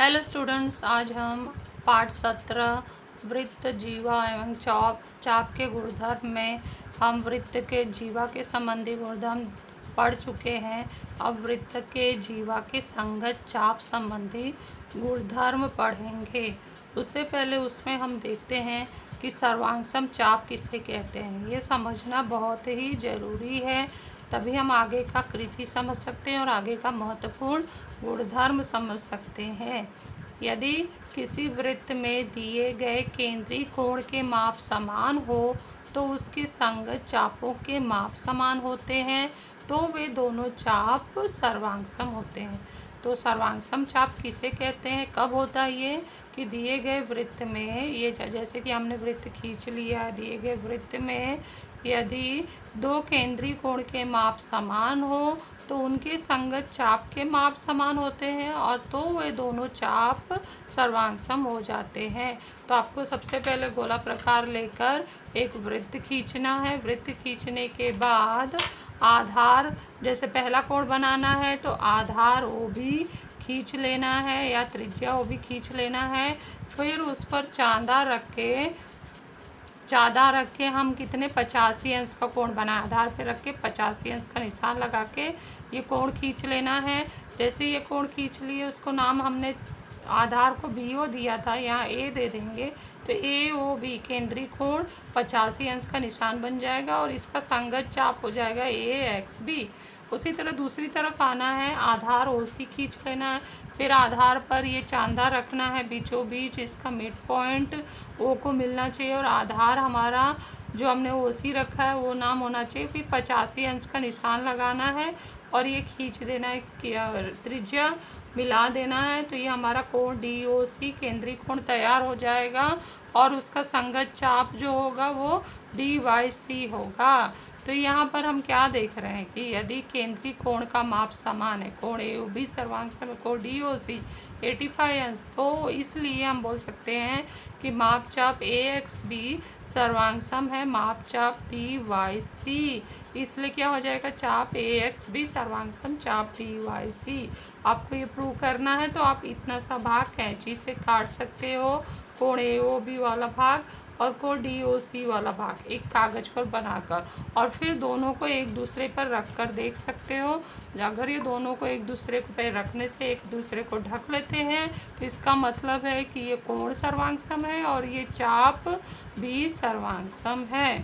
Hello students, आज हम पाठ 17 वृत्त, जीवा एवं चाप के गुणधर्म में हम वृत्त के जीवा के संबंधी गुणधर्म पढ़ चुके हैं। अब वृत्त के जीवा के संगत चाप संबंधी गुणधर्म पढ़ेंगे। उससे पहले उसमें हम देखते हैं कि सर्वांगसम चाप किसे कहते हैं। ये समझना बहुत ही ज़रूरी है, तभी हम आगे का कृति समझ सकते हैं और आगे का महत्वपूर्ण गुणधर्म समझ सकते हैं। यदि किसी वृत्त में दिए गए केंद्रीय कोण के माप समान हो तो उसके संगत चापों के माप समान होते हैं, तो वे दोनों चाप सर्वांगसम होते हैं। तो सर्वांगसम चाप किसे कहते हैं, कब होता है ये, कि दिए गए वृत्त में, ये जैसे कि हमने वृत्त खींच लिया, दिए गए वृत्त में यदि दो केंद्रीय कोण के माप समान हो तो उनके संगत चाप के माप समान होते हैं और तो वे दोनों चाप सर्वांगसम हो जाते हैं। तो आपको सबसे पहले गोला प्रकार लेकर एक वृत्त खींचना है। वृत्त खींचने के बाद आधार, जैसे पहला कोण बनाना है तो आधार ओ भी खींच लेना है या त्रिज्या ओ भी खींच लेना है। फिर उस पर चांदा रख के हम कितने 85 अंश का कोण बनाए, आधार पे रख के 85 अंश का निशान लगा के ये कोण खींच लेना है। जैसे ये कोण खींच लिए, उसको नाम हमने आधार को बी ओ दिया था, यहाँ ए दे देंगे तो ए ओ बी केंद्रीय कोण 85 अंश का निशान बन जाएगा और इसका संगत चाप हो जाएगा ए एक्स बी। उसी तरह दूसरी तरफ आना है, आधार ओ सी खींच लेना है। फिर आधार पर ये चांदा रखना है बीचों बीच, इसका मिड पॉइंट ओ को मिलना चाहिए और आधार हमारा जो हमने ओ सी रखा है वो नाम होना चाहिए। फिर 85 अंश का निशान लगाना है और ये खींच देना है, त्रिज्या मिला देना है। तो ये हमारा कोण डी ओ सी केंद्रीय कोण तैयार हो जाएगा और उसका संगत चाप जो होगा वो डी वाई सी होगा। तो यहाँ पर हम क्या देख रहे हैं कि यदि केंद्रीय कोण का माप समान है, कोण ए ओ बी सर्वांगसम है, कोण डी ओ सी 85 अंश, तो इसलिए हम बोल सकते हैं कि माप चाप ए एक्स बी सर्वांगसम है माप चाप डी वाई सी। इसलिए क्या हो जाएगा, चाप ए एक्स बी सर्वांगसम चाप डी वाई सी। आपको ये प्रूव करना है तो आप इतना सा भाग कैंची से काट सकते हो, कोण ए ओ बी वाला भाग और कोण डी ओ सी वाला भाग एक कागज पर बनाकर, और फिर दोनों को एक दूसरे पर रख कर देख सकते हो। अगर ये दोनों को एक दूसरे पर रखने से एक दूसरे को ढक लेते हैं तो इसका मतलब है कि ये कोण सर्वांगसम है और ये चाप भी सर्वांगसम है।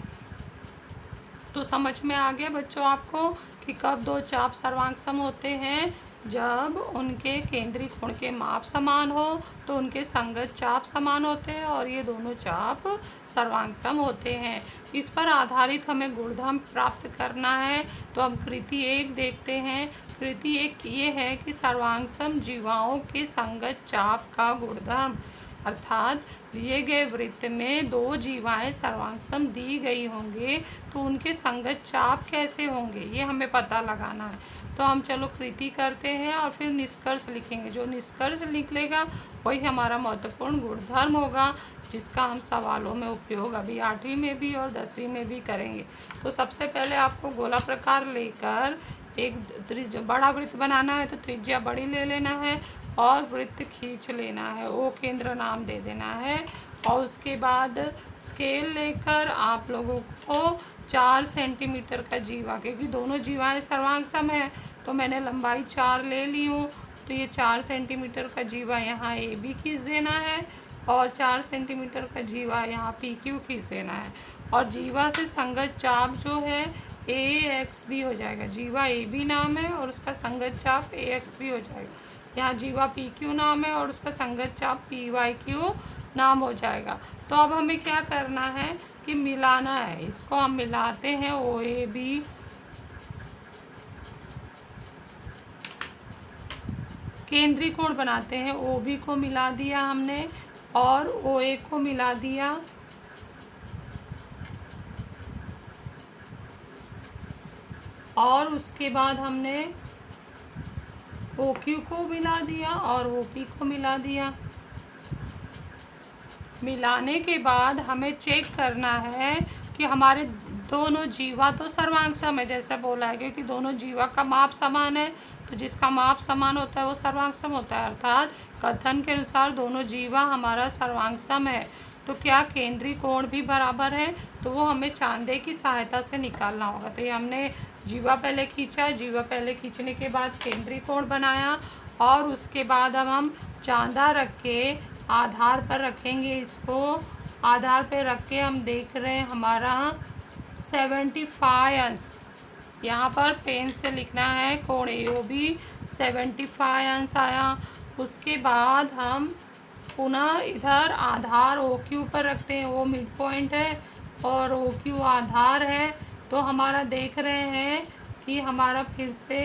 तो समझ में आ गया बच्चों आपको कि कब दो चाप सर्वांगसम होते हैं, जब उनके केंद्रीय कोण के माप समान हो तो उनके संगत चाप समान होते हैं और ये दोनों चाप सर्वांगसम होते हैं। इस पर आधारित हमें गुणधर्म प्राप्त करना है, तो हम कृति 1 देखते हैं। कृति 1 ये है कि सर्वांगसम जीवाओं के संगत चाप का गुणधर्म, अर्थात दिए गए वृत्त में दो जीवाएं सर्वांगसम दी गई होंगे तो उनके संगत चाप कैसे होंगे ये हमें पता लगाना है। तो हम चलो कृति करते हैं और फिर निष्कर्ष लिखेंगे। जो निष्कर्ष निकलेगा वही हमारा महत्वपूर्ण गुणधर्म होगा, जिसका हम सवालों में उपयोग अभी 8वीं में भी और 10वीं में भी करेंगे। तो सबसे पहले आपको गोला प्रकार लेकर एक बड़ा वृत्त बनाना है, तो त्रिज्या बड़ी ले लेना है और वृत्त खींच लेना है, ओ केंद्र नाम दे देना है। और उसके बाद स्केल लेकर आप लोगों को 4 सेंटीमीटर का जीवा, क्योंकि दोनों जीवाएं सर्वांगसम है तो मैंने लंबाई 4 ले ली हूँ, तो ये 4 सेंटीमीटर का जीवा यहाँ ए बी खींच देना है और 4 सेंटीमीटर का जीवा यहाँ पी क्यू खींच देना है। और जीवा से संगत चाप जो है ए एक्स बी हो जाएगा। जीवा ए बी नाम है और उसका संगत चाप ए एक्स बी हो जाएगा। यहाँ जीवा पी क्यू नाम है और उसका संगत चाप पी वाई क्यू नाम हो जाएगा। तो अब हमें क्या करना है कि मिलाना है, इसको हम मिलाते हैं। ओ ए बी केंद्रीय कोण बनाते हैं, ओ बी को मिला दिया हमने और ओ ए को मिला दिया, और उसके बाद हमने ओ क्यू को मिला दिया और ओ पी को मिला दिया। मिलाने के बाद हमें चेक करना है कि हमारे दोनों जीवा तो सर्वांग सम है, जैसे बोला है, क्योंकि दोनों जीवा का माप समान है, तो जिसका माप समान होता है वो सर्वांग सम होता है। अर्थात कथन के अनुसार दोनों जीवा हमारा सर्वांग सम है। तो क्या केंद्रीय कोण भी बराबर है, तो वो हमें चांदे की सहायता से निकालना होगा। तो ये हमने जीवा पहले खींचा, जीवा पहले खींचने के बाद केंद्रीय कोण बनाया, और उसके बाद अब हम चांदा रख के आधार पर रखेंगे। इसको आधार पर रख के हम देख रहे हैं हमारा 75 अंश, यहाँ पर पेन से लिखना है, कोण AOB 75 अंश आया। उसके बाद हम पुनः इधर आधार OQ पर रखते हैं, वो मिड पॉइंट है और OQ आधार है। तो हमारा देख रहे हैं कि हमारा फिर से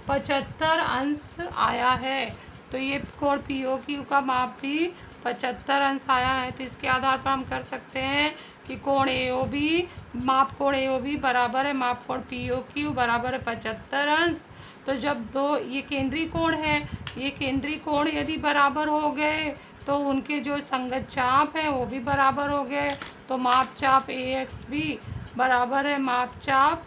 75 अंश आया है। तो ये कोण POQ का माप भी 75 अंश आया है। तो इसके आधार पर हम कर सकते हैं कि कोण AOB, माप कोण AOB बराबर है माप कोण POQ बराबर है 75 अंश। तो जब दो ये केंद्रीय कोण है, ये केंद्रीय कोण यदि बराबर हो गए तो उनके जो संगत चाप है वो भी बराबर हो गए। तो माप चाप AXB बराबर है माप चाप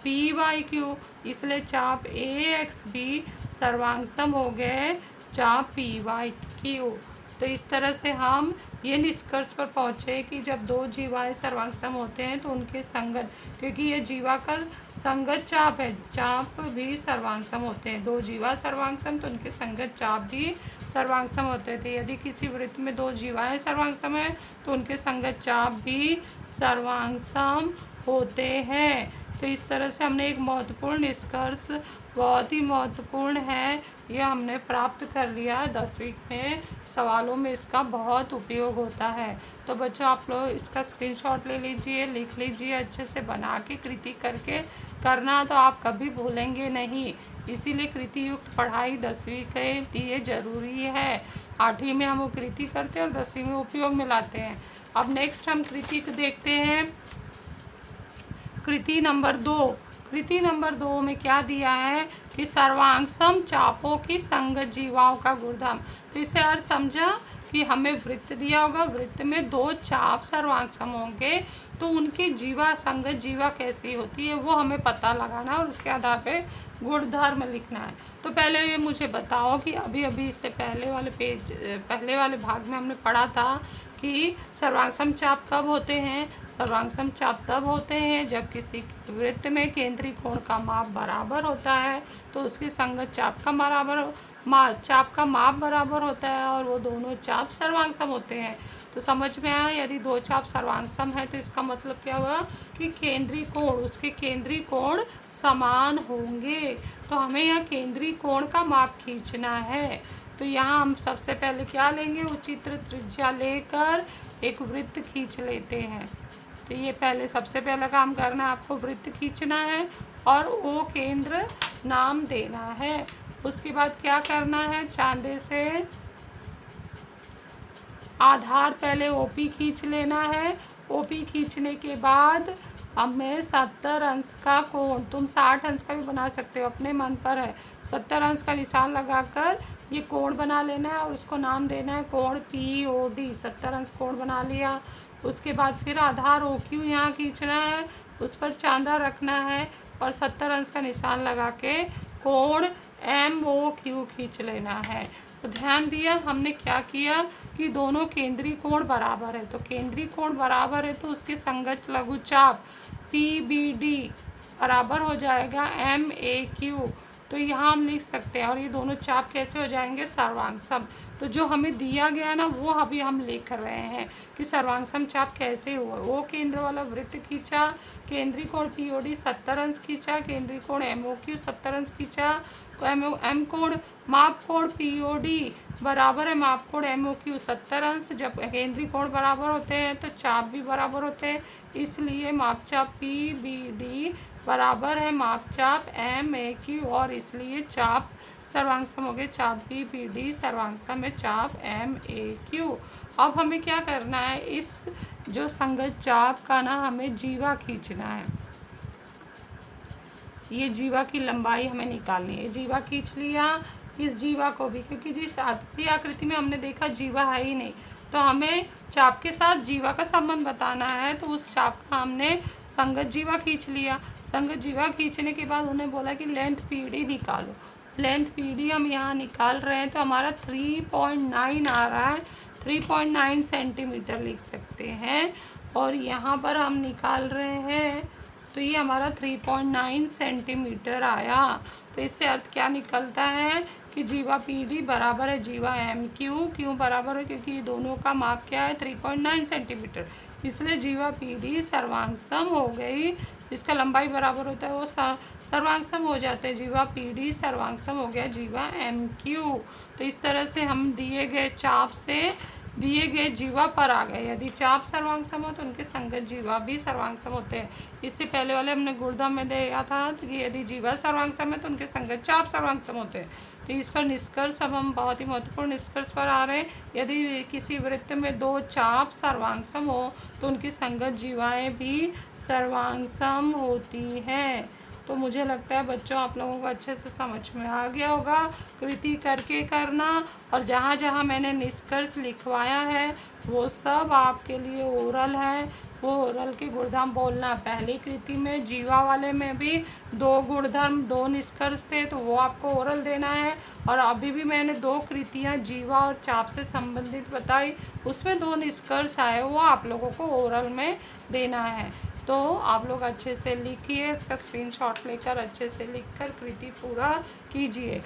PYQ, इसलिए चाप AXB सर्वांग सम हो गए चाप PYQ। तो इस तरह से हम ये निष्कर्ष पर पहुँचे कि जब दो जीवाएं सर्वांग सम होते हैं तो उनके संगत, क्योंकि ये जीवा का संगत चाप है, चाप भी सर्वांग सम होते हैं। दो जीवा सर्वांग सम तो उनके संगत चाप भी सर्वांग सम होते थे। यदि किसी वृत्त में दो जीवाएं सर्वांग सम है तो उनके संगत चाप भी सर्वांग सम होते हैं। तो इस तरह से हमने एक महत्वपूर्ण निष्कर्ष, बहुत ही महत्वपूर्ण है, यह हमने प्राप्त कर लिया। 10वीं में सवालों में इसका बहुत उपयोग होता है। तो बच्चों आप लोग इसका स्क्रीनशॉट ले लीजिए, लिख लीजिए, अच्छे से बना के कृति करके करना, तो आप कभी भूलेंगे नहीं। इसीलिए कृति युक्त पढ़ाई 10वीं के लिए ज़रूरी है। 8वीं में हम वो कृति करते हैं और 10वीं में उपयोग में लाते हैं। अब नेक्स्ट हम कृति देखते हैं, कृति नंबर 2। कृति नंबर 2 में क्या दिया है कि सर्वांग सम चापों की संगत जीवाओं का गुणधर्म। तो इसे अर्थ समझा कि हमें वृत्त दिया होगा, वृत्त में दो चाप सर्वांग सम होंगे, तो उनकी जीवा संगत जीवा कैसी होती है वो हमें पता लगाना और उसके आधार पे गुणधर्म लिखना है। तो पहले ये मुझे बताओ कि अभी इससे पहले वाले भाग में हमने पढ़ा था कि सर्वांग सम चाप कब होते हैं। सर्वांग सम चाप तब होते हैं जब किसी वृत्त में केंद्रीय कोण का माप बराबर होता है, तो उसकी संगत चाप का माप बराबर होता है और वो दोनों चाप सर्वांग सम होते हैं। तो समझ में आया, यदि दो चाप सर्वांग सम है तो इसका मतलब क्या हुआ कि केंद्रीय कोण, उसके केंद्रीय कोण समान होंगे। तो हमें यहाँ केंद्रीय कोण का माप खींचना है। तो यहाँ हम सबसे पहले क्या लेंगे, उचित त्रिज्या लेकर एक वृत्त खींच लेते हैं। तो ये पहले सबसे पहला काम करना है, आपको वृत्त खींचना है और O केंद्र नाम देना है। उसके बाद क्या करना है, चांदे से आधार पहले OP खींच लेना है। OP खींचने के बाद हमें 70 अंश का कोण, तुम 60 अंश का भी बना सकते हो, अपने मन पर है, 70 अंश का निशान लगाकर ये कोण बना लेना है और उसको नाम देना है कोण POD। 70 अंश कोण बना लिया। उसके बाद फिर आधार OQ यहाँ खींचना है, उस पर चांदा रखना है और 70 अंश का निशान लगा के कोण MOQ खींच लेना है। तो ध्यान दिया हमने क्या किया कि दोनों केंद्रीय कोण बराबर है, तो केंद्रीय कोण बराबर है तो उसके संगत लघुचाप PBD बराबर हो जाएगा MAQ। तो यहाँ हम लिख सकते हैं, और ये दोनों चाप कैसे हो जाएंगे, सर्वांग सम। तो जो हमें दिया गया ना वो अभी हम लिख रहे हैं कि सर्वांग सम चाप कैसे हुआ। वो केंद्र वाला वृत्त खींचा, केंद्रीय कोण POD 70 अंश खींचा, केंद्रीय कोण MOQ 70 अंश खींचा, M कोण माप कोण POD बराबर है माप कोण MOQ 70 अंश। जब केंद्रीय कोण बराबर होते हैं तो चाप भी बराबर होते हैं, इसलिए माप चाप PBD बराबर है माप चाप MAQ, और इसलिए चाप सर्वांग सम हो गए चाप PBD सर्वांग सम है चाप MAQ। अब हमें क्या करना है, इस जो संगत चाप का ना हमें जीवा खींचना है। ये जीवा की लंबाई हमें निकालनी है। जीवा खींच लिया, इस जीवा को भी, क्योंकि जिस आकृति में हमने देखा जीवा है ही नहीं, तो हमें चाप के साथ जीवा का संबंध बताना है, तो उस चाप का हमने संगत जीवा खींच लिया। संगत जीवा खींचने के बाद उन्हें बोला कि लेंथ पीडी निकालो। लेंथ पीडी हम यहाँ निकाल रहे हैं, तो हमारा 3.9 आ रहा है, 3.9 सेंटीमीटर लिख सकते हैं। और यहाँ पर हम निकाल रहे हैं, तो ये हमारा 3.9 सेंटीमीटर आया। तो इससे अर्थ क्या निकलता है कि जीवा पी डी बराबर है जीवा एम क्यू। क्यों बराबर है? क्योंकि ये दोनों का माप क्या है, 3.9 सेंटीमीटर। इसलिए जीवा पी डी सर्वांग हो गई, जिसका लंबाई बराबर होता है वो सर्वांग हो जाते हैं। जीवा पी डी सर्वांग हो गया जीवा एम क्यू। तो इस तरह से हम दिए गए चाप से दिए गए जीवा पर आ गए। यदि चाप सर्वांग हो तो उनके संगत जीवा भी सर्वांग होते हैं। इससे पहले वाले हमने गुणधर्म में देखा था कि यदि जीवा सर्वांग है तो उनके संगत चाप सर्वांग होते हैं। तो इस पर निष्कर्ष, अब हम बहुत ही महत्वपूर्ण निष्कर्ष पर आ रहे हैं। यदि किसी वृत्त में दो चाप सर्वांग हो तो उनकी संगत जीवाएँ भी सर्वांग होती हैं। तो मुझे लगता है बच्चों आप लोगों को अच्छे से समझ में आ गया होगा। कृति करके करना, और जहाँ जहाँ मैंने निष्कर्ष लिखवाया है वो सब आपके लिए ओरल है। वो ओरल के गुणधर्म बोलना। पहली कृति में जीवा वाले में भी 2 गुणधर्म 2 निष्कर्ष थे, तो वो आपको ओरल देना है। और अभी भी मैंने 2 कृतियाँ जीवा और चाप से संबंधित बताई, उसमें 2 निष्कर्ष आए, वो आप लोगों को ओरल में देना है। तो आप लोग अच्छे से लिखिए, इसका स्क्रीनशॉट लेकर अच्छे से लिखकर कृति पूरा कीजिए।